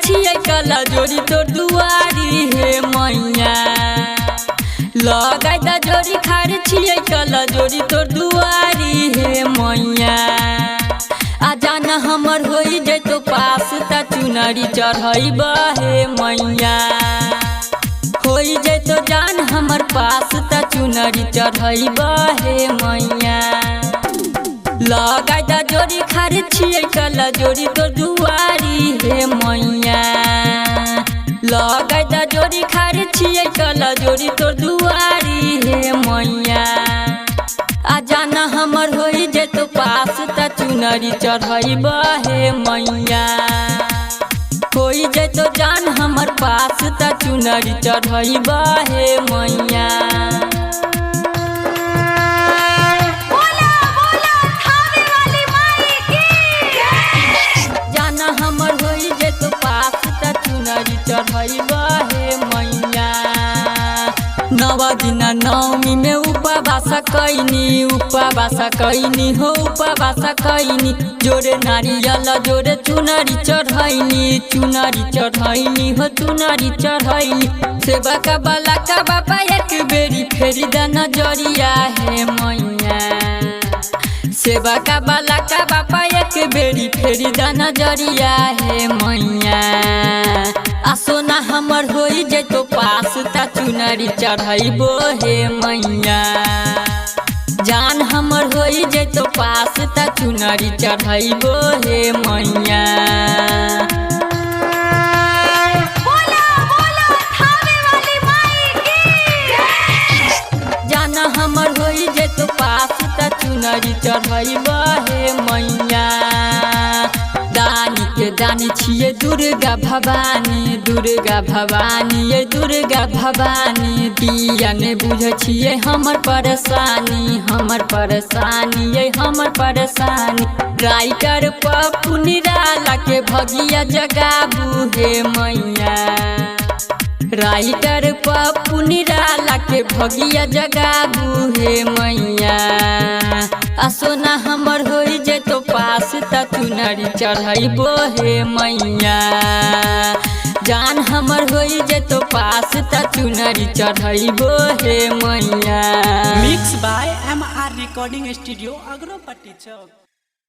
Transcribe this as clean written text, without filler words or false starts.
छियै कला जोड़ी तोर दुआरी हे मैया। लगाई दा जोड़ी खाड़ छियै कला जोड़ी तोर दुआरी हे मैया। आ जाना हमर होई जैतो पास ता चुनरी चढ़ैबा हे मैया। होई जैतो जान हमर पास ता चुनरी चढ़ैबा हे मैया। लगाई दा जोड़ी खाड़ छियै कला जोड़ी तोर दुआरी हे मैया। लगाई दा जोड़ी खाड़ छियै कला जोड़ी तोर दुआरी हे मैया। आ जाना हमर होई जैतो पास ता चुनरी चढ़ैबा हे मैया। होई जैतो जान हमर पास ता चुनरी चढ़ैबा हे मैया। बोला बोला थावे वाली माई की। जाना हमर होई जैतो पास ता चुनरी चढ़ैबा हे मैया। नवा दिना नवमी में उपवास कैनी हो उपवास कैनी। जोरे नारियल जोरे चुनरी चढ़ैनी हो चुनरी चढ़ैनी। सेवा का बाला का बाबा एक बेरी फेरी दा नजरिया हे मैया। सेवा का बाला का बाबा एक बेरी फेरी दा नजरिया हे मैया। आ सोना हमर होई जैतो पास ता चुनरी चढ़ैबो हे मैया। जान हमर होई जैतो पास ता चुनरी चढ़ैबो हे मैया। बोला बोला थावे वाली माई की। जाना हमर होई जैतो पास ता चुनरी चढ़ैबो हे मैया। दानी के दानी छियै दुर्गा भवानी ये दुर्गा भवानी। दिया ने बुझ छियै हमर परेशानी ये हमर परेशानी। राइटर पप्पू निराला के भगिया जगाबू हे मैया। राइटर पप्पू निराला के भगिया जगाबू हे मैया। आ सोना हमर होई जैतो पास ता चुनरी चढ़ैबो हे मैया। जान हमर होई जैतो पास ता चुनरी चढ़ैबो हे मैया। Mix by MR recording studio Agropatti Chowk.